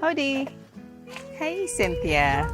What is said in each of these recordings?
Howdy. Hey, Cynthia.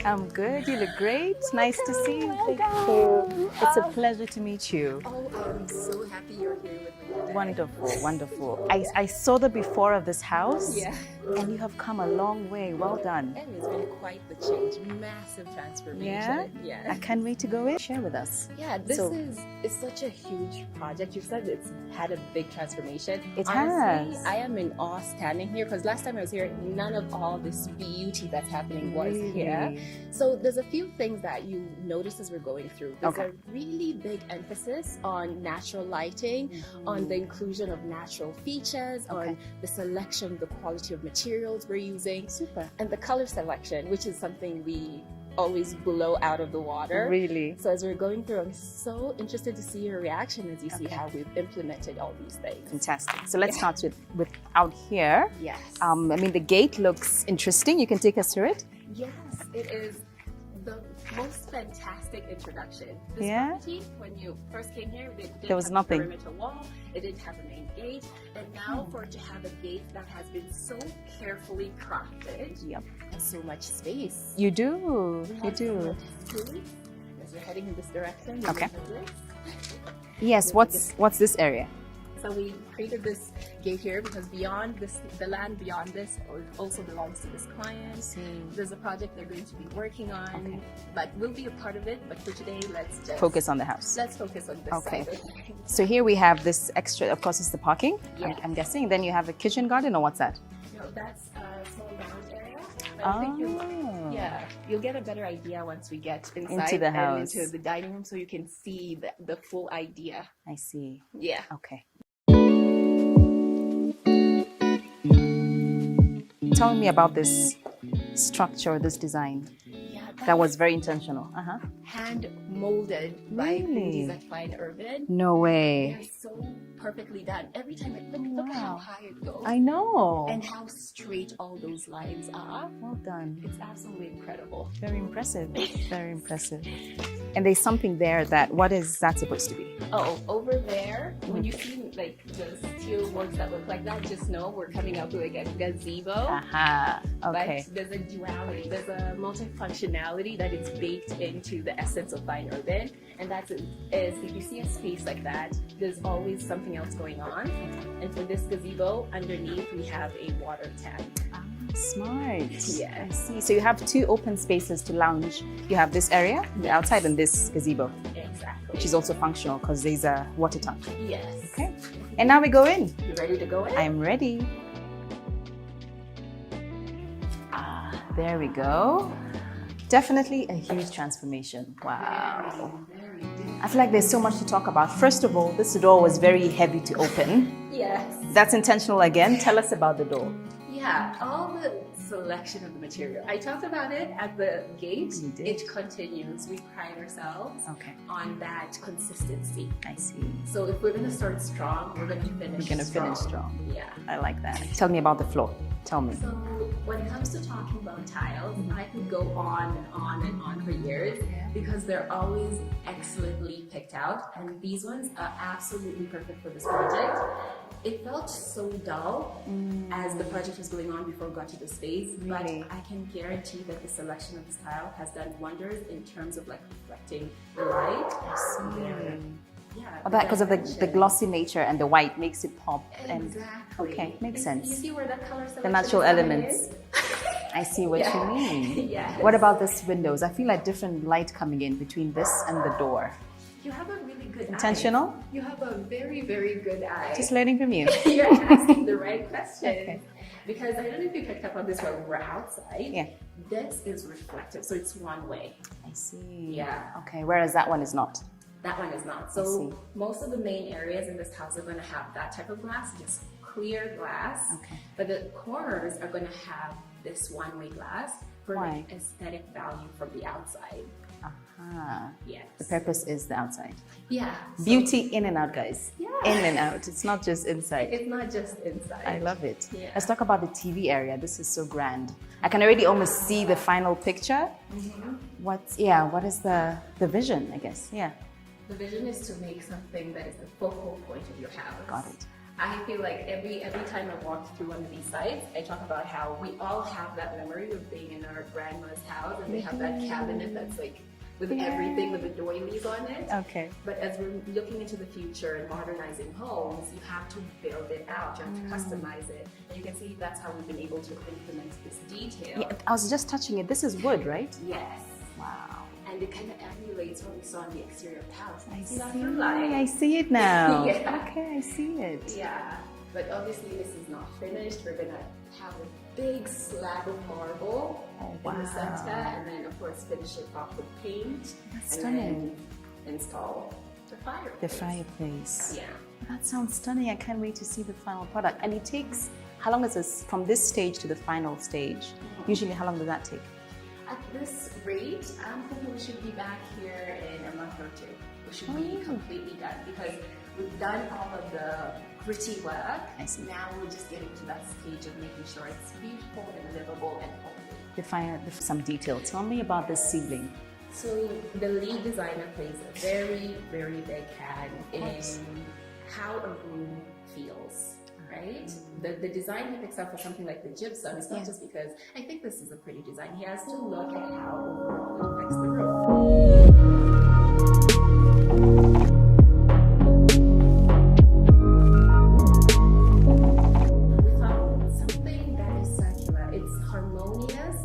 I'm good. You look great. Nice to see you. Thank you. It's a pleasure to meet you. Oh, I'm so happy you're here with me today. Wonderful, wonderful. I saw the before of this house. Yeah. And you have come a long way. Well done. And it's been quite the change. Massive transformation. Yeah? Yeah. I can't wait to go in. Share with us. Yeah, this So- is such a huge project. You said it's had a big transformation. It Honestly, has. I am in awe standing here because last time I was here, none of all this beauty that's happening was here. Really? So there's a few things that you notice as we're going through. There's Okay. a really big emphasis on natural lighting, on the inclusion of natural features, Okay. on the selection, the quality of materials we're using, Super. and the color selection, which is something we always blow out of the water. Really? So as we're going through, I'm so interested to see your reaction as you see Okay. how we've implemented all these things. Fantastic. So let's start with out here. Yes. I mean, the gate looks interesting. You can take us through it. Yes, it is the most fantastic introduction. This Yeah? property, when you first came here, it didn't There was have nothing. a perimeter wall, it didn't have a main gate, and now for it to have a gate that has been so carefully crafted, Yep. has so much space. You do. We You have do. some pools. As we're heading in this direction, we Okay. have this. Yes. What's this area? So we created this gate here because beyond this, the land beyond this also belongs to this client. There's a project they're going to be working on, Okay. but we'll be a part of it. But for today, let's just Focus on the house. Let's focus on this Okay. side. of things. So here we have this extra. Of course, it's the parking. Yes. I'm guessing. Then you have a kitchen garden, or what's that? No, that's a small lounge area. But I think you'll get a better idea once we get inside Into the and house. into the dining room, so you can see the full idea. I see. Yeah. Okay. Tell me about this structure, this design. Yeah, That was very intentional. hand molded by Really? Ladies at Fine Urban. No way. They're so perfectly done. Every time I look at how Wow. high it goes I know. and how straight all those lines are. Well done. It's absolutely incredible. Very impressive. Very impressive. And there's something there that, what is that supposed to be? Oh, over there, when you see like the steel works that look like that, just know we're coming up with like a gazebo. Aha. Okay. But there's a duality, there's a multifunctionality that is baked into the essence of Fine Urban. And that's is if you see a space like that, there's always something else going on. And for this gazebo, underneath we have a water tank. Smart. Yeah. I see. So you have two open spaces to lounge. You have this area, the outside, and this gazebo, Exactly. which is also functional because there's a water tank. Yes. Okay. And now we go in. You ready to go in? I'm ready. There we go. Definitely a huge transformation. Wow. Very good. I feel like there's so much to talk about. First of all, this door was very heavy to open. Yes. That's intentional again. Tell us about the door. Yeah, all the selection of the material. I talked about it at the gate. You did. It continues. We pride ourselves Okay. on that consistency. I see. So if we're going to start strong, we're going to finish We're gonna finish strong. Yeah. I like that. Tell me about the floor. Tell me. So when it comes to talking about tiles, I could go on and on and on for years because they're always excellently picked out, and these ones are absolutely perfect for this project. It felt so dull as the project was going on before we got to the space, but Really? I can guarantee that the selection of this tile has done wonders in terms of like reflecting the light. Yeah, Oh, that because of the dimension. glossy nature and the white makes it pop. And Exactly. okay, makes You sense. see where that color selection The natural design elements. is? I see what you mean. Yes. What about this windows? I feel like different light coming in between this and the door. You have a really good Intentional? eye. You have a very, very good eye. Just learning from you. You're asking the right question. Okay. Because I don't know if you picked up on this when we're outside. Yeah. This is reflective, so it's one way. I see. Yeah. Okay, whereas that one is not. That one is not. I So see. most of the main areas in this house are going to have that type of glass, just clear glass. Okay. But the corners are going to have this one-way glass for Why? like aesthetic value from the outside. Aha. Yes. The purpose is the outside. Yeah. So Beauty in and out, guys. Yeah. In and out. It's not just inside. it's not just inside. I love it. Yeah. Let's talk about the TV area. This is so grand. I can already almost see the final picture. What is the vision, I guess? Yeah. The vision is to make something that is the focal point of your house. Got it. I feel like every time I walk through one of these sites, I talk about how we all have that memory of being in our grandma's house, and they have that cabinet that's like with everything with the doilies on it. Okay. But as we're looking into the future and modernizing homes, you have to build it out, you have to customize it. And you can see that's how we've been able to implement this detail. Yeah, I was just touching it. This is wood, right? Yes. Wow. And it kind of emulates what we saw in the exterior of the house. I See that see. through line? I see it now. Yeah. Okay, I see it. Yeah, but obviously this is not finished. We're gonna have a big slab of marble in the center, and then of course finish it off with paint. That's and stunning. then install the fireplace. The fireplace. Yeah. That sounds stunning. I can't wait to see the final product. And it takes, how long is this, from this stage to the final stage? Usually, how long does that take? At this rate, I'm thinking we should be back here in a month or two. We should be completely done because we've done all of the gritty work. I see. Now we're just getting to that stage of making sure it's beautiful and livable and homely. Some detail. Tell me about the ceiling. So the lead designer plays a very, very big hand in how a room feels. Right? The design he picks up for something like the gypsum is not just because I think this is a pretty design. He has to look at how overall it affects the room. We found something that is circular. It's harmonious.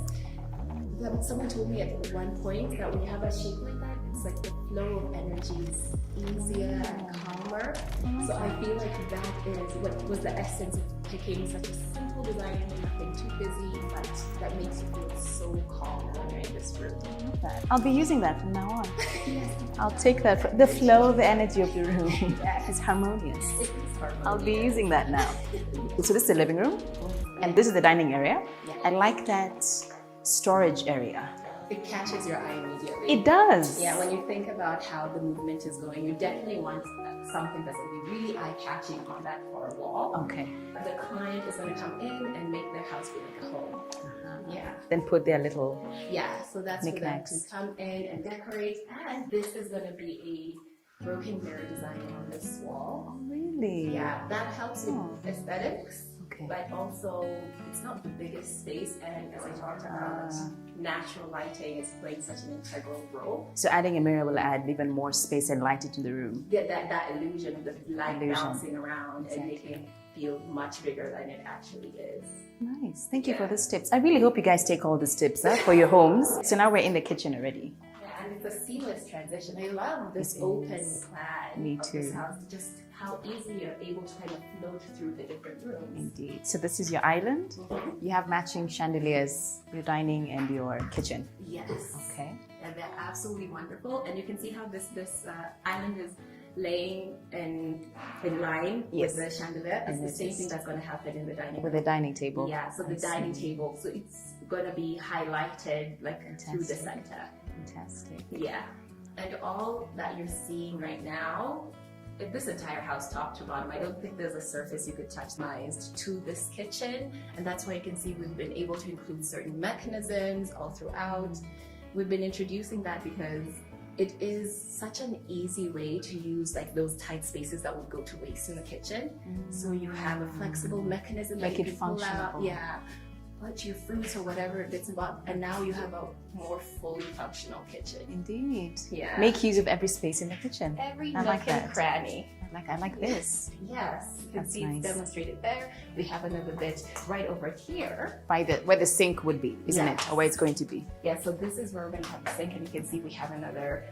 Someone told me at one point that when you have a shape like that, it's like the flow of energy is easier and calmer. So I feel like that is what was the essence of picking such a simple design, nothing too busy, but that makes you feel so calm when you're in this room. I'll be using that from now on. Yes. I'll take that. The flow of the energy of the room is harmonious. It is harmonious. I'll be using that now. So this is the living room, and this is the dining area. I like that storage area. It catches your eye immediately. It does. Yeah, when you think about how the movement is going, you definitely want something that's going to be really eye-catching on that far wall. Okay. The client is going to come in and make their house feel like a home. Yeah. Then put their little Yeah, so that's knickknacks. for them to come in and decorate. And this is going to be a broken mirror design on this wall. Really? Yeah, that helps with aesthetics. Okay. But also, it's not the biggest space, and as I talked about, natural lighting is playing such an integral role. So adding a mirror will add even more space and light into the room. Yeah, that illusion of the light bouncing around and making it feel much bigger than it actually is. Nice. Thank you for these tips. I really hope you guys take all these tips for your homes. So now we're in the kitchen already. Yeah, and it's a seamless transition. I love this open plan of this house. Just how easy you're able to kind of float through the different rooms. Indeed. So this is your island. You have matching chandeliers, your dining and your kitchen. Yes. Okay. And they're absolutely wonderful. And you can see how this island is laying in line with the chandelier. It's the same thing that's going to happen in the dining room. With the dining table. Yeah, so the dining table. So it's going to be highlighted like through the center. Fantastic. Yeah. And all that you're seeing right now, this entire house top to bottom, I don't think there's a surface you could touch to this kitchen. And that's why you can see we've been able to include certain mechanisms all throughout. We've been introducing that because it is such an easy way to use like those tight spaces that would go to waste in the kitchen. So you have a flexible mechanism that you can pull out. Yeah. Put your fruits or whatever bits and bobs, and now you have a more fully functional kitchen. Indeed. Yeah. Make use of every space in the kitchen. Every I nook like and that. cranny. I like this. Yes, you can That's see nice. it's demonstrated there. We have another bit right over here. By where the sink would be, isn't it? Or where it's going to be. Yeah, so this is where we're going to have the sink, and you can see we have another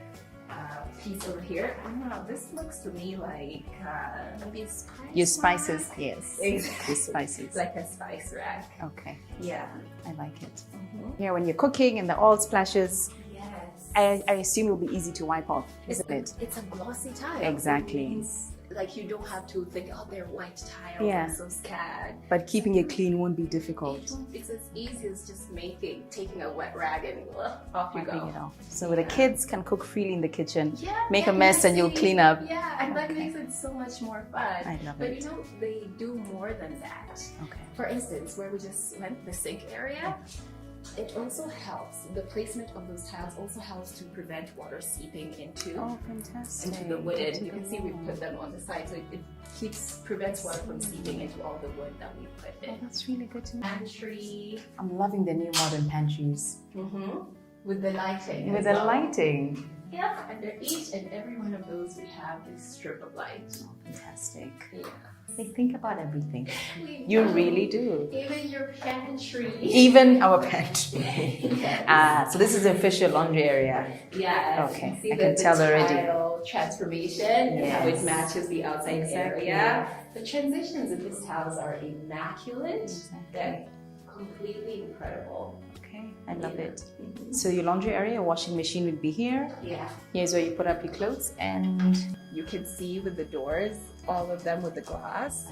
piece over here. Oh, this looks to me like maybe a spice Your spices, rack. yes. Exactly. Your spices. Like a spice rack. Okay. Yeah. I like it. Here, when you're cooking and the oil splashes, Yes. I assume it'll be easy to wipe off, isn't it? It's a glossy tile. Exactly. It means, like you don't have to think, oh, they're white tiles. Yeah. I'm so scared. But keeping it clean won't be difficult. It's as easy as just taking a wet rag and off you Wiping go. it off. So the kids can cook freely in the kitchen. Yeah, Make get a mess and you'll messy. clean up. Yeah, and that Okay. makes it so much more fun. I love but it. you know, they do more than that. Okay. For instance, where we just went, the sink area, It also helps, the placement of those tiles also helps to prevent water seeping into the wood. You can see we put them on the side, so it prevents water from seeping into all the wood that we put in. Oh, that's really good to know. Pantry. I'm loving the new modern pantries. With the lighting. With the lighting. Yeah, under each and every one of those we have this strip of light. Oh, fantastic. Yeah. They think about everything. You really do. Even your pantry. Even our pantry. Yes. So this is the official laundry area. Yeah. Okay, See I can tell already. Tile transformation, Yes. how it matches the outside Exactly. area. The transitions in this house are immaculate. Exactly. They're completely incredible. Okay, I love it. So your laundry area, washing machine would be here. Yeah. Here's where you put up your clothes, and You can see with the doors, all of them with the glass.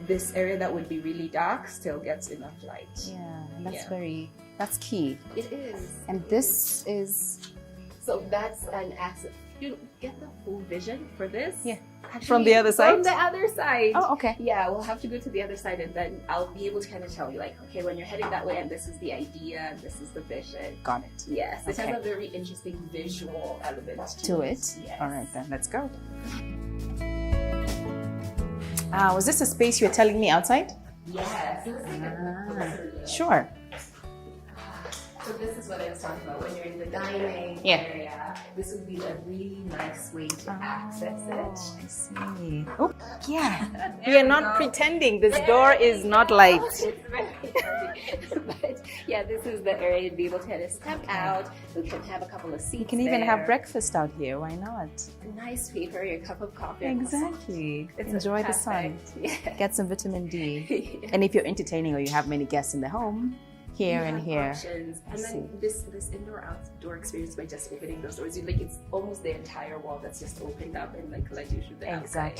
This area that would be really dark still gets enough light. yeah, that's Yeah. that's key. It is. And this is So that's an access. You get the full vision for this? Yeah. Actually, From the other side? From the other side. oh, okay. Yeah, we'll have to go to the other side and then I'll be able to kind of tell you like, okay, when you're heading that way and this is the idea and this is the vision. Got it. Yes, it Okay. has a very interesting visual element To it. Yes. All right then, let's go. Was this a space you were telling me outside? Yes. Let's take a closer look. Sure. So this is what I was talking about. When you're in the dining Yeah. area, this would be a really nice way to access it. I see. Oh, yeah. We are not pretending. This door is not light. It's very but yeah, this is the area to be able to kind of step out. We can have a couple of seats. You can even there. have breakfast out here. Why not? A nice paper, your cup of coffee. Exactly. It's Enjoy the sun. perfect. Yeah. Get some vitamin D. And if you're entertaining or you have many guests in the home, here You and have here. options. And see. then this indoor outdoor experience by just opening those doors, it's almost the entire wall that's just opened up and like let you through the outside.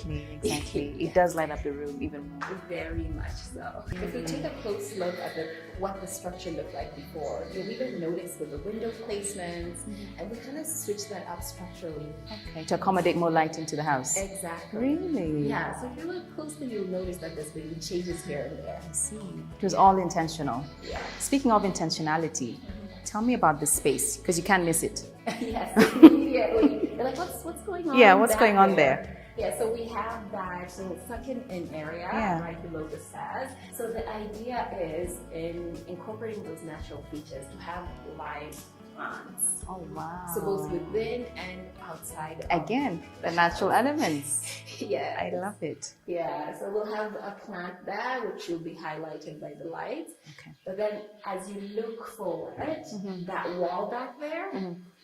Exactly. It does light up the room even more. Very much so. If we take a close look at what the structure looked like before, you'll even notice with the window placements, and we kind of switch that up structurally. Okay. To accommodate more light into the house. Exactly. Really? Yeah, so if you look closely, you'll notice that there's been changes here and there. I see. It was all intentional. Yeah. Speaking of intentionality, tell me about this space because you can't miss it. Yes, immediately. You're like, what's going on? Yeah, what's back going on there? Yeah, so we have that second-in area right below the stairs. So the idea is in incorporating those natural features to have live plants. Oh wow. So both within and outside. Again, the natural elements. Yeah. I love it. Yeah, so we'll have a plant there which will be highlighted by the lights. Okay. But then as you look forward, that wall back there,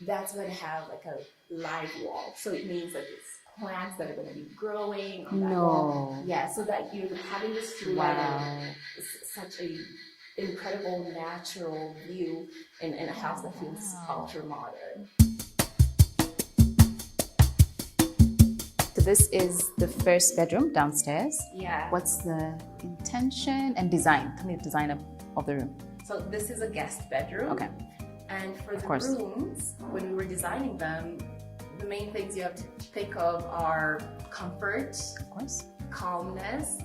that's going to have like a live wall. So it means that it's plants that are going to be growing on that wall. Yeah, so that you're having this lighting, such a incredible natural view in a house that feels ultra modern. So this is the first bedroom downstairs. Yeah. What's the intention and design? Tell me the design of the room. So this is a guest bedroom. Okay. And for the course. rooms, when we were designing them, the main things you have to think of are comfort, Of course. calmness.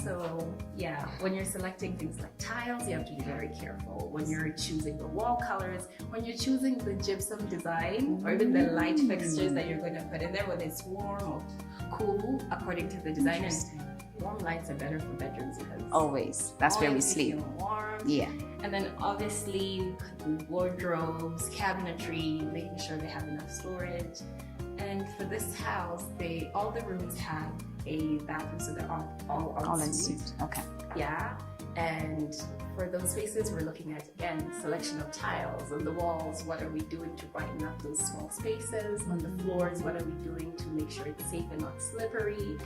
So yeah, when you're selecting things like tiles, you have to be very careful. When you're choosing the wall colors, when you're choosing the gypsum design, or even the light fixtures that you're going to put in there, whether it's warm or cool, according to the design. And warm lights are better for bedrooms because Always. That's where we always sleep. feel warm. Yeah. And then obviously wardrobes, cabinetry, making sure they have enough storage. And for this house, all the rooms have a bathroom, so they're all en suite. suite. Okay. Yeah. And for those spaces, we're looking at, again, selection of tiles on the walls. What are we doing to brighten up those small spaces? On the floors, what are we doing to make sure it's safe and not slippery?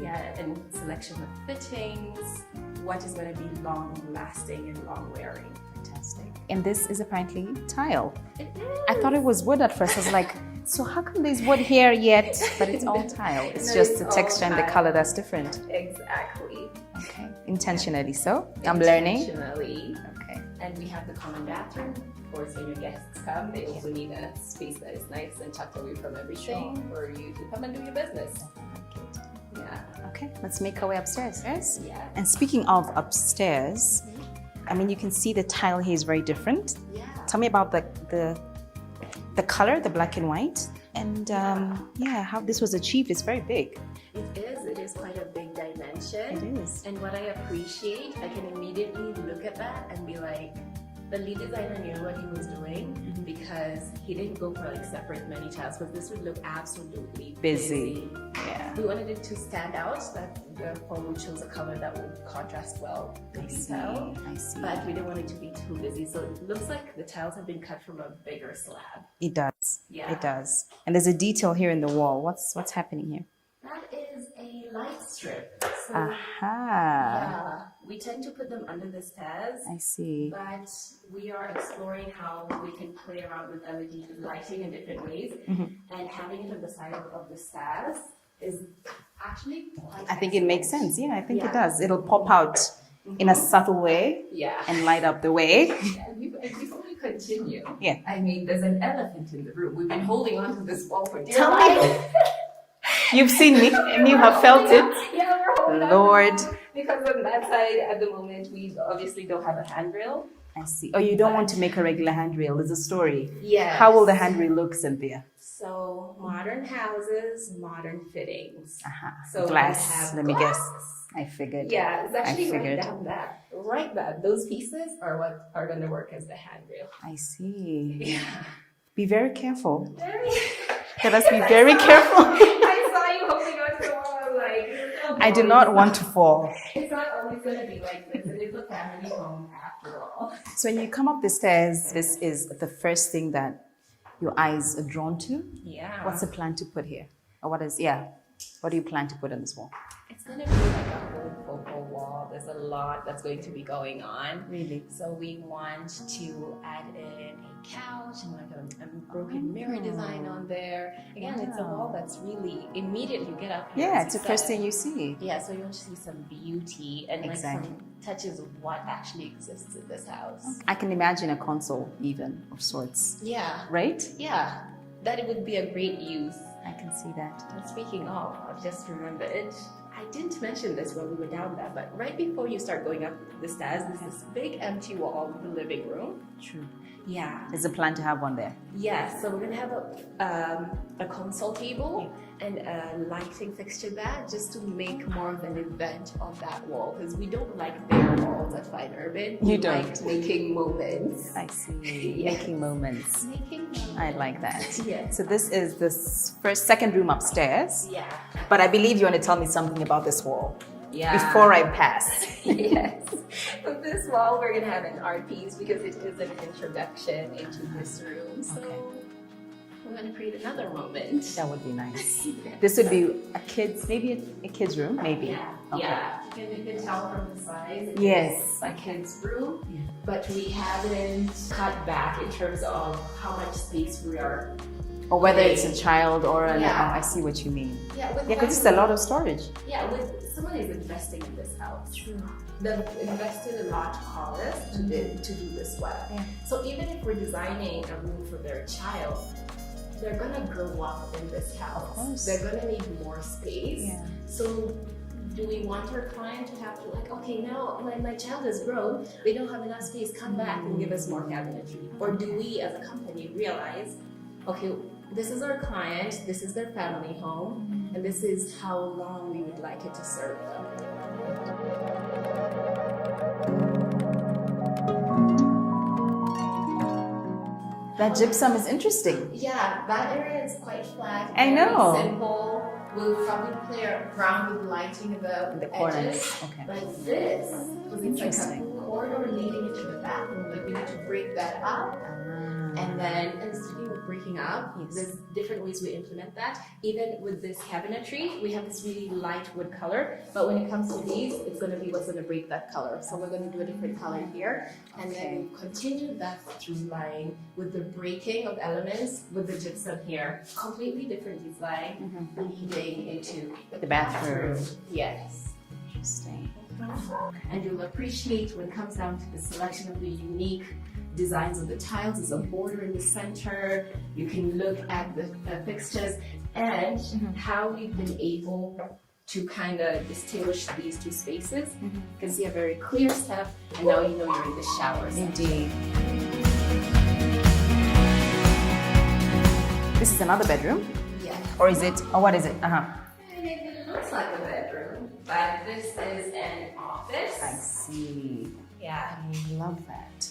Yeah, and selection of fittings. What is going to be long lasting and long wearing? Fantastic. And this is apparently tile. It is. I thought it was wood at first. I was like, so how come there's wood here yet? But it's all tile. It's No, just it's the all texture and the tile. color that's different. Exactly. Okay. Intentionally so. I'm learning. Intentionally. Okay. And we have the common bathroom. Of course, when your guests come, they also need a space that is nice and tucked away from everything for you to come and do your business. Yeah. Okay, let's make our way upstairs. Yes. Yeah. And speaking of upstairs, I mean, you can see the tile here is very different. Yeah. Tell me about the color, the black and white, and yeah, how this was achieved. It's very big. It is quite a big dimension. It is. And what I appreciate, I can immediately look at that and be like, the lead designer knew what he was doing because he didn't go for like separate many tiles, but this would look absolutely busy. Yeah. We wanted it to stand out, that therefore we chose a color that would contrast well with the tile. I see. But we didn't want it to be too busy, so it looks like the tiles have been cut from a bigger slab. It does. Yeah. It does. And there's a detail here in the wall. What's happening here? That is a light strip. So, Aha. yeah, we tend to put them under the stairs. I see. But we are exploring how we can play around with LED lighting in different ways. And having it on the side of the stairs is actually quite I think it makes sense. Yeah, I think Yeah. it does. It'll pop out in a subtle way Yeah. and light up the way. And before we continue, Yeah. I mean, there's an elephant in the room. We've been holding on to this wall for dear Tell life. me. You've seen me and you have felt it. Yeah, we're holding Lord. on to it. Because on that side, at the moment, we obviously don't have a handrail. I see. Oh, you don't want to make a regular handrail. There's a story. Yes. How will the handrail look, Cynthia? So modern houses, modern fittings. Aha. So we Glass. have Let me guess. glass. I figured. Yeah, it's actually right figured. down that. Right that. Those pieces are what are going to work as the handrail. I see. Yeah. Be very careful. Very. Let us be very careful. I saw you holding on to the wall. I was like, I do not want to fall. It's not always going to be like this. It is a family home after all. So when you come up the stairs, this is the first thing that your eyes are drawn to. Yeah. What's the plan to put here? Or what do you plan to put on this wall? It's going to be like a whole focal wall. There's a lot that's going to be going on. Really? So we want to add in a couch and like a broken mirror design on there. Again, it's a wall that's really immediate. You get up here. Yeah, as it's you the first said. thing you see. Yeah, so you want to see some beauty and like Exactly. some touches of what actually exists in this house. I can imagine a console even of sorts, Yeah, right? yeah, that it would be a great use. I can see that. And speaking of, I've just remembered, I didn't mention this when we were down there, but right before you start going up the stairs, there's this big empty wall in the living room. True. Yeah. There's a plan to have one there. Yes, so we're gonna have a console table and a lighting fixture there just to make more of an event on that wall because we don't like bare walls at Fine Urban. You We don't. like making moments. I see. Yes. Making moments. Making moments. I like that. Yes. So this is the second room upstairs. Yeah. But I believe you want to tell me something about this wall Yeah. before I pass. Yes. With this wall, we're gonna have an art piece because it is an introduction into this room. So we're gonna create another moment. That would be nice. This would be maybe a kid's room, maybe. Yeah, Okay. yeah. You can tell from the size. It Yes. is a kid's room, but we haven't cut back in terms of how much space we are. Or whether it's a child or an. Yeah. Oh, I see what you mean. Yeah, with Yeah, because it's a lot of storage. Yeah, with someone is investing in this house. True. They've invested a lot of dollars to do this well. Yeah. So even if we're designing a room for their child, they're gonna grow up in this house. Of course. They're gonna need more space. Yeah. So do we want our client to have to like, okay, now my child has grown, they don't have enough space, come back and give us more cabinetry? Or do we as a company realize, okay, this is our client, this is their family home, and this is how long we would like it to serve them. That gypsum is interesting. Yeah, that area is quite flat. I know. Very simple. We'll probably play around with lighting in the corners. edges. Okay. But this, because it's like Interesting. a corridor leading into the bathroom, like we need to break that up. And then, and speaking of breaking up, Yes. there's different ways we implement that. Even with this cabinetry, we have this really light wood color, but when it comes to these, it's going to be what's going to break that color. So we're going to do a different color here, and then we'll continue that through line with the breaking of elements with the gypsum here. Completely different design leading into The bathroom. Yes. Interesting. And you'll appreciate when it comes down to the selection of the unique designs of the tiles. There's a border in the center. You can look at the fixtures and how we've been able to kind of distinguish these two spaces. You can see a very clear step, and now you know you're in the shower section. Indeed. This is another bedroom? Yes. Or is it, or what is it? It looks like a bedroom, but this is an office. I see. Yeah. I love that.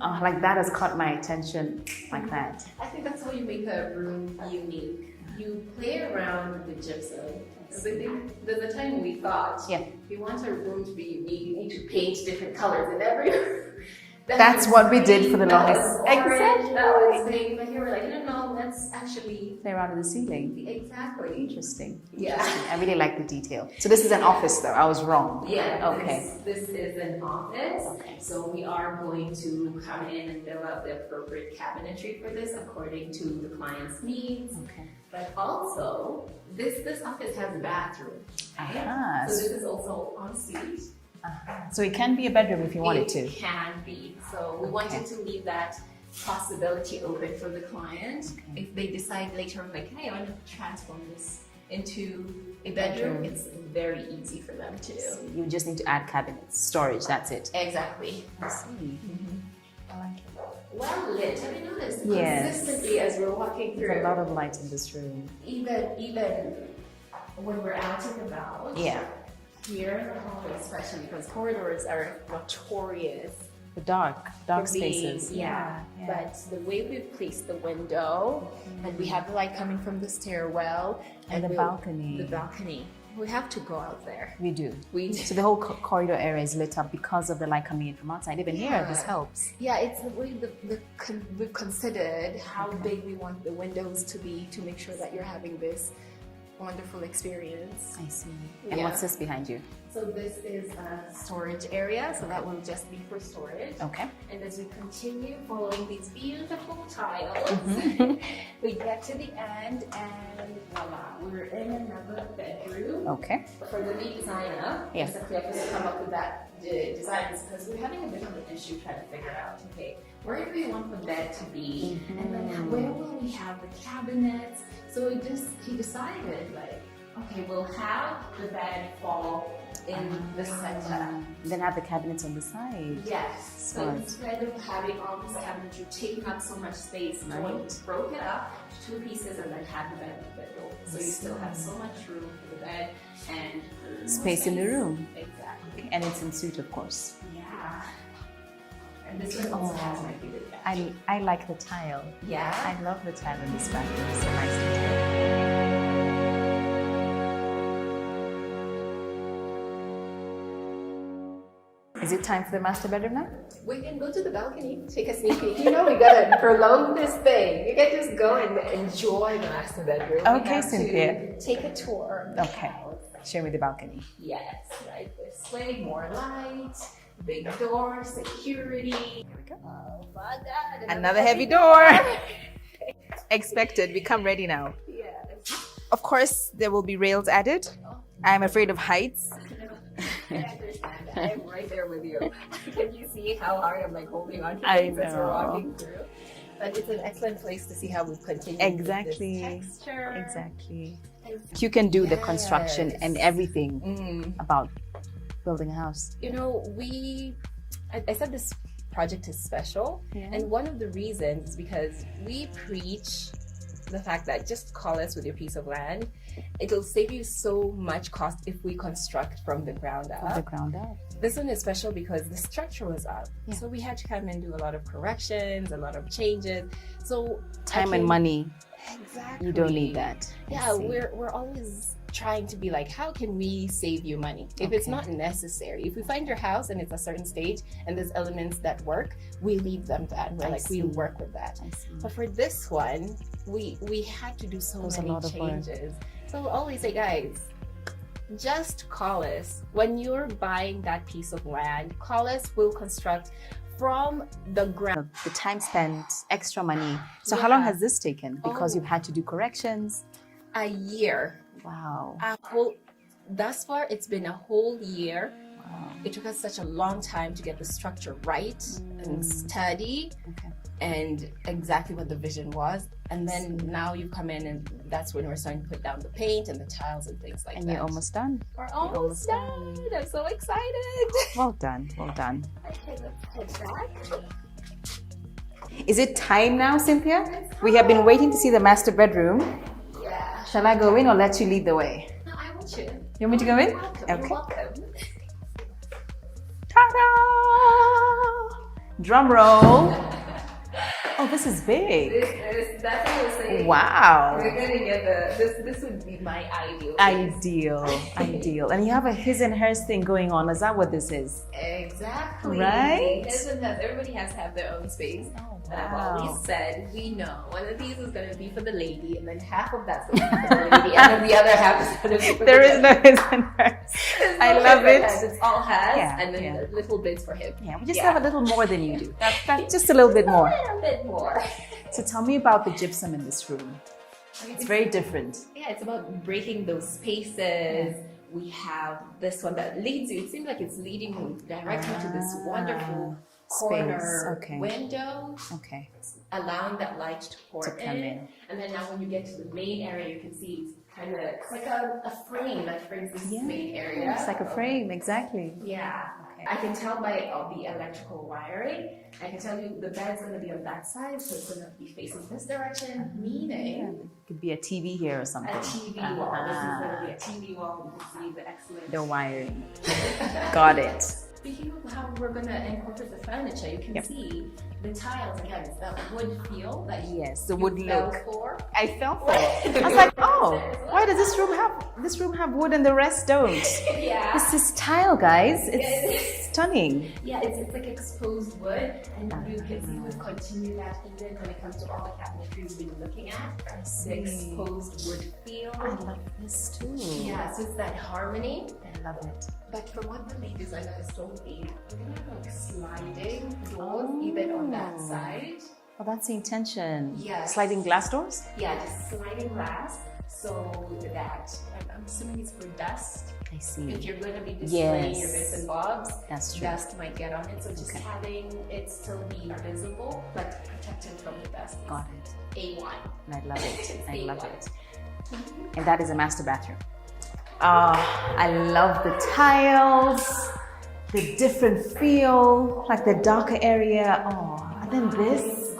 Oh, like that has caught my attention, like that. I think that's how you make a room unique. You play around with the gypsum. Because I think there's a time we thought, if you want a room to be unique, you need to paint different colors in every room. That's what we did for the longest. Exactly. That was big, but here we're like, no, let's actually play around with the ceiling. Exactly. Interesting. Yeah. I really like the detail. So this is an office, though. I was wrong. Yeah. Okay. This is an office. Okay. So we are going to come in and build out the appropriate cabinetry for this according to the client's needs. Okay. But also, this office has a bathroom. Right? So this is also en suite. So it can be a bedroom if you want it to. It can be. So we wanted to leave that possibility open for the client. If they decide later on, like, hey, I want to transform this into a bedroom, it's very easy for them to do. You just need to add cabinets, storage, that's it. Exactly. I see. I like it. Well lit. Have you noticed? Yes. Consistently as we're walking through. There's a lot of light in this room. Even when we're out and about. Yeah. Here in the hallway, especially because corridors are notorious. The dark spaces. Yeah. But the way we've placed the window, and we have the light coming from the stairwell, and the balcony. The balcony. We have to go out there. We do. We do. So the whole corridor area is lit up because of the light coming in from outside. Even here, this helps. Yeah, it's the way we've considered how big we want the windows to be to make sure that you're having this wonderful experience. I see. And what's this behind you? So this is a storage area, so that will just be for storage. Okay. And as we continue following these beautiful tiles, we get to the end and voila, we're in another bedroom. Okay. For the lead designer, we have to come up with that designs because we're having a bit of an issue trying to figure out, okay, where do we want the bed to be? And then where will we have the cabinets? So he decided, like, okay, we'll have the bed fall in the center. Then have the cabinets on the side. Yes. So instead of having all these cabinets, you're taking up so much space. So we broke it up to two pieces and then had the bed in the bedroom. So you still have so much room for the bed and space in the room. Exactly. And it's in suite, of course. Yeah. And this one also has my favorite bed. I like the tile. Yeah. I love the tile in this bathroom. It's a nice detail. Is it time for the master bedroom now? We can go to the balcony, take a sneak peek. You know, we gotta prolong this thing. You can just go and enjoy the master bedroom. Okay, Cynthia. Take a tour. Okay. Show me the balcony. Yes, right this way. More light, big door, security. Here we go. Oh my God. Another heavy door. Expected. Become ready now. Yes. Of course, there will be rails added. I'm afraid of heights. I understand. I'm right there with you. Can you see how hard I'm like holding on to I things as we're know. walking through? But it's an excellent place to see how we continue Exactly. with this texture. Exactly. You can do the construction and everything about building a house. You know, I said this project is special, and one of the reasons is because we preach the fact that just call us with your piece of land. It'll save you so much cost if we construct from the ground up. From the ground up. This one is special because the structure was up. Yeah. So we had to come and do a lot of corrections, a lot of changes. So time and money. Exactly. You don't need that. Yeah, we're always trying to be like, how can we save you money? If it's not necessary. If we find your house and it's a certain stage and there's elements that work, we leave them that. We're like, we work with that. But for this one, we had to do so many changes. So we always say, guys, just call us. When you're buying that piece of land, call us, we'll construct from the ground. The time spent, extra money. So how long has this taken? Because you've had to do corrections. A year. Wow. Thus far, it's been a whole year It took us such a long time to get the structure right and steady. Okay. And exactly what the vision was. And then now you come in and that's when we're starting to put down the paint and the tiles and things like that. And you're almost done. We're almost done. I'm so excited. Well done. Well done. Okay, let's head back. Is it time now, Cynthia? We have been waiting to see the master bedroom. Yeah. Shall I go in or let you lead the way? No, I want you. You want me to go in? You're welcome. Okay. You're welcome. Ta-da! Drum roll. Oh, this is big. That's what I was saying. Wow. We're gonna get this would be my ideal. Ideal. And you have a his and hers thing going on. Is that what this is? Exactly. Right? Everybody has to have their own space. Oh, And I've wow. always said, we know one of these is going to be for the lady, and then half of that's going to be for the lady, and then the other half is going to be for There the is no his and hers. I love it. It's all has, Yeah, and then yeah. little bits for him. Yeah, we just have a little more than you do. That's just a little bit more. A little bit more. So tell me about the gypsum in this room. It's very different. Yeah, it's about breaking those spaces. We have this one that leads you. It seems like it's leading you directly to this wonderful corner window. Okay. Allowing that light to pour To come in. And then now when you get to the main area, you can see it's kind of like a frame that frames this main area. It's like a frame, exactly. Yeah. Okay. I can tell by the electrical wiring. I can tell you the bed's going to be on that side, so it's going to be facing this direction, meaning It could be a TV here or something. a TV wall. This is going to be a TV wall. You can see the excellent. The wiring. Got it. Speaking of how we're going to incorporate the furniture, you can see the tiles again. It's that wood feel that the wood fell look. for. I fell for it. I was like, oh, why does this room have wood and the rest don't? Yeah. This is tile, guys. It's stunning. Yeah, it's like exposed wood, and you can see we've continued that even when it comes to all the cabinetry we've been looking at. The exposed wood feel. I love this too. Yeah, so it's that harmony. I love it. But from what the lead designer has told me, we're gonna have like sliding doors even on that side. Oh, that's the intention. Yes. Sliding glass doors? Yeah, just sliding glass. So that I'm assuming it's for dust. I see. If you're going to be displaying your bits and bobs, That's true. dust might get on it. So just having it still be visible, but protected from the dust. Got it. A1. And I love it. I love A1. it. And that is a master bathroom. I love the tiles, the different feel, like the darker area. Oh, and then this.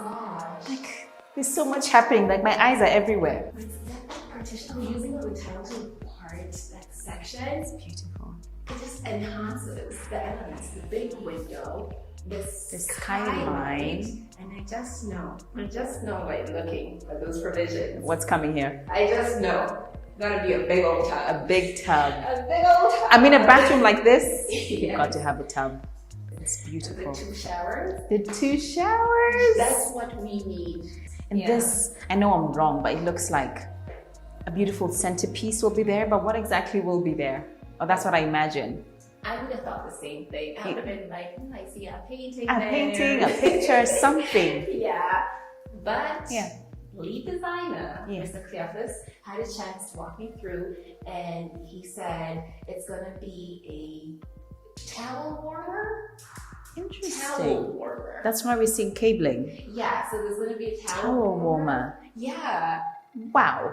Like, there's so much happening. Like, my eyes are everywhere. That partition, using the tiles to part that section, It's beautiful. it just enhances the elements. The big window, this skyline. and I just know by looking at those provisions. What's coming here? I just know. Gonna be a big old tub. A big tub. A big old tub. I mean, a bathroom like this, you've Yeah. got to have a tub. It's beautiful. The 2 showers. The 2 showers. That's what we need. And this, I know I'm wrong, but it looks like a beautiful centerpiece will be there. But what exactly will be there? Oh, that's what I imagine. I would have thought the same thing. I would have been like, I see a painting A there. painting, a picture, something. Yeah. But Yeah. lead designer, Yeah. Mr. Cleophas, had a chance to walk me through, and he said it's gonna be a towel warmer. Towel Interesting. warmer. That's why we're seeing cabling. Yeah, so there's gonna be a Towel warmer. Yeah. Wow.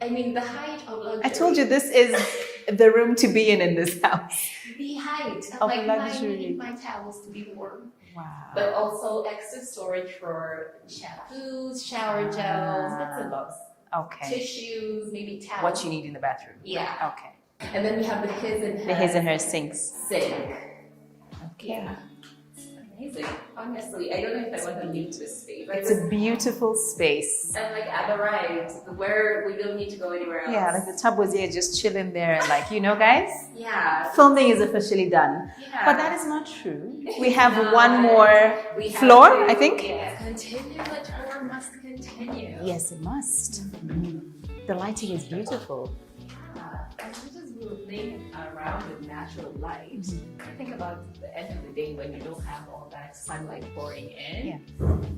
I mean, the height of luxury. I told you this is the room to be in this house. The height Of like luxury. I need my towels to be warm. Wow. But also extra storage for shampoos, shower gels, bits and bobs. Okay. Tissues, maybe towels. What you need in the bathroom. Yeah. Okay. And then we have the his and hers. The his and her sinks. sink. Okay. Yeah. Amazing. Honestly, I don't know if I want to leave this space. It's a beautiful space. And like at the right, where we don't need to go anywhere else. Yeah, like the tub was here just chilling there and like, you know, guys, Yeah. filming is officially done. Yeah. But that is not true. We have one more We have floor, to- I think. Yeah. Continue, the tour must continue. Yes, it must. The lighting is beautiful. as much as we're playing around with natural light, think about the end of the day when you don't have all that sunlight pouring in. Yeah.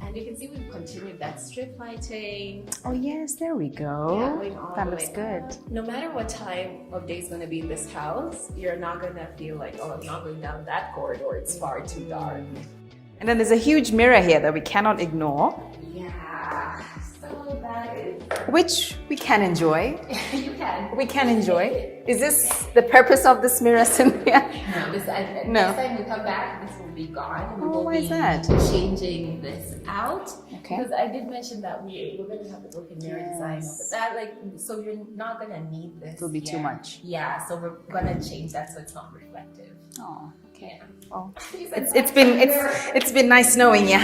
And you can see we've continued that strip lighting. Oh yes, there we go. Yeah, going all That the looks way good. up. No matter what time of day is going to be in this house, you're not going to feel like, oh, I'm not going down that corridor. It's far too dark. And then there's a huge mirror here that we cannot ignore, Yeah. So that is. which we can enjoy. You can. We can enjoy. Is this the purpose of this mirror, Cynthia? No, this, No. next time we come back, this will be gone. We Oh, will why be is that? changing this out. Okay. Because I did mention that we're going to have to work in mirror design. Yes. But that, like, so you're not going to need this. It will be too here. much. Yeah, so we're going to change that so it's not reflective. Oh, okay. Yeah. Oh, You said it's been nice knowing you.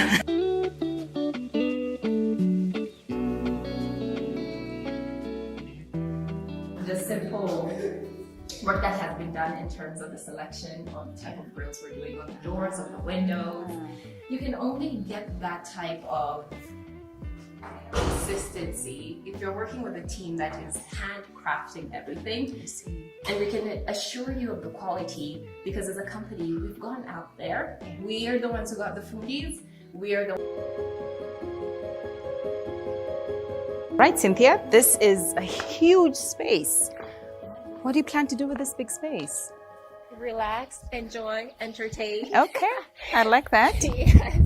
the simple work that has been done in terms of the selection of the type of grills we're doing on the doors, on the windows. You can only get that type of consistency if you're working with a team that is handcrafting everything. And we can assure you of the quality because as a company, we've gone out there. We are the ones who got the foodies. We are the Right, Cynthia, this is a huge space. What do you plan to do with this big space? relax, enjoy, entertain. Okay, I like that. Yes,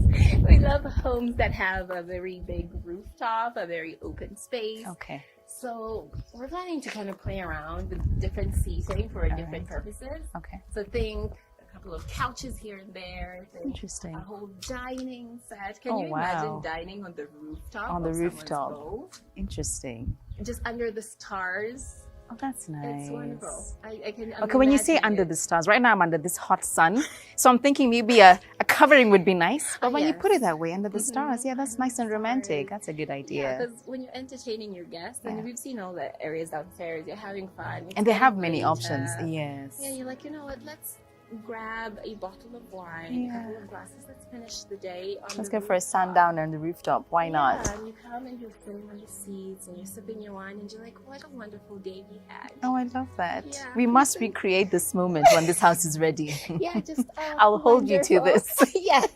we love homes that have a very big rooftop, a very open space. Okay. So we're planning to kind of play around with different seating for different purposes. Okay. So think a couple of couches here and there. Think Interesting. a whole dining set. Can you wow. imagine dining on the rooftop? On the of someone's rooftop. home? Interesting. Just under the stars. Oh, that's nice. It's wonderful. I can Okay, when you say imagine under it. the stars, right now I'm under this hot sun. So I'm thinking maybe a covering would be nice. But when you put it that way, under the stars, yeah, that's nice and romantic. That's a good Yeah, idea. because when you're entertaining your guests, and we've seen all the areas downstairs, you're having fun. And they have many great, options. Yes. Yeah, you're like, you know what, let's grab a bottle of wine, a couple of glasses, let's finish the day on Let's the go for a rooftop. sundown on the rooftop. Why not? Yeah, and you come and you're sitting on the seats and you're sipping your wine and you're like, what a wonderful day we had. Oh, I love that. Yeah. We must recreate this moment when this house is ready. Yeah, just I'll hold you to wonderful. this. Yes,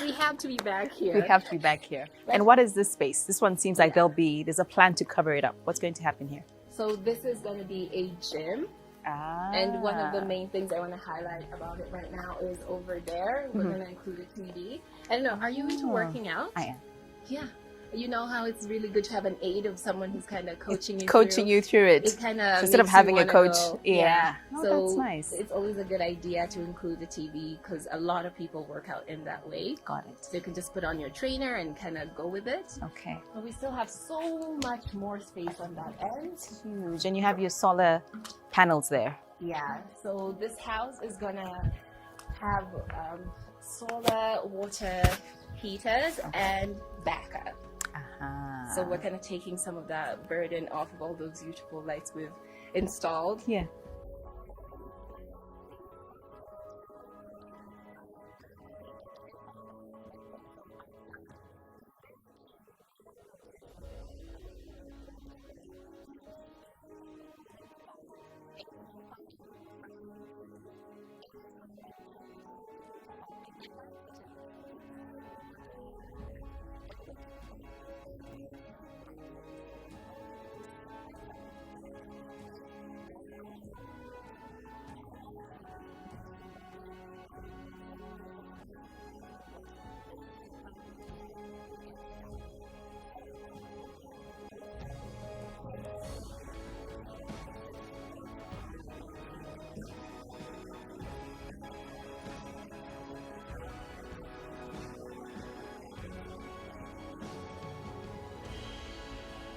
we have to be back here. We have to be back here. And what is this space? This one seems like there's a plan to cover it up. What's going to happen here? So this is going to be a gym. Ah. And one of the main things I want to highlight about it right now is over there. We're going to include a TV. I don't know, are you into working out? I am. Yeah. You know how it's really good to have an aid of someone who's kind of coaching you through it. It kind of Instead of having a coach. Yeah. Oh, so that's nice. it's always a good idea to include the TV because a lot of people work out in that way. Got it. So you can just put on your trainer and kind of go with it. Okay. But we still have so much more space on that end. Huge. And you have your solar panels there. Yeah, so this house is gonna have solar water heaters and backup. Uh-huh. So we're kind of taking some of that burden off of all those beautiful lights we've installed. Yeah.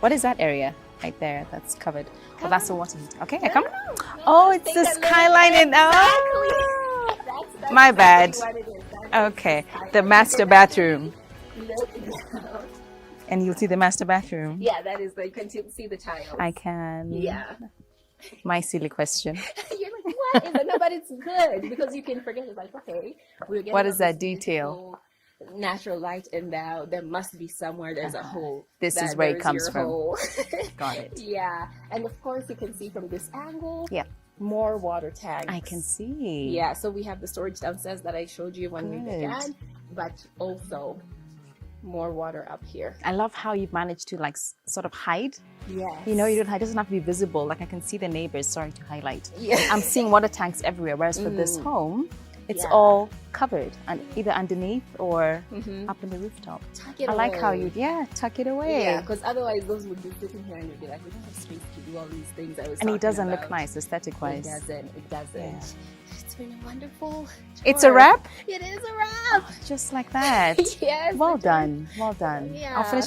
What is that area right there that's covered? Oh, that's the water heater. Okay, I come. Oh, it's the skyline in. Oh, That's my bad. exactly what it is. That is Okay, skyline. the master bathroom. Look down. And you'll see the master bathroom. Yeah, that is. You can see the tiles. I can. Yeah. My silly question. You're like, what is it? No, but it's good because you can forget. It's like, okay, we're getting What is all that this detail? beautiful natural light and now there must be somewhere there's a hole. This is where it comes from. Hole. Got it. Yeah, and of course you can see from this angle. Yeah. More water tanks. I can see. Yeah, so we have the storage downstairs that I showed you when we began, but also more water up here. I love how you've managed to like sort of hide. Yes. You know, it doesn't have to be visible. Like I can see the neighbors. Sorry to highlight. Yeah. I'm seeing water tanks everywhere. Whereas for this home, it's all covered and either underneath or up in the rooftop. Tuck it I like how away. you, tuck it away. Yeah, because otherwise those would be sitting here and you'd be like, we don't have space to do all these things I was And talking it doesn't about. look nice aesthetic wise. It doesn't. Yeah. It's been a wonderful It's a tour. wrap? It is a wrap. Just like that. Yes. Well done. Well done. Yeah. I'll finish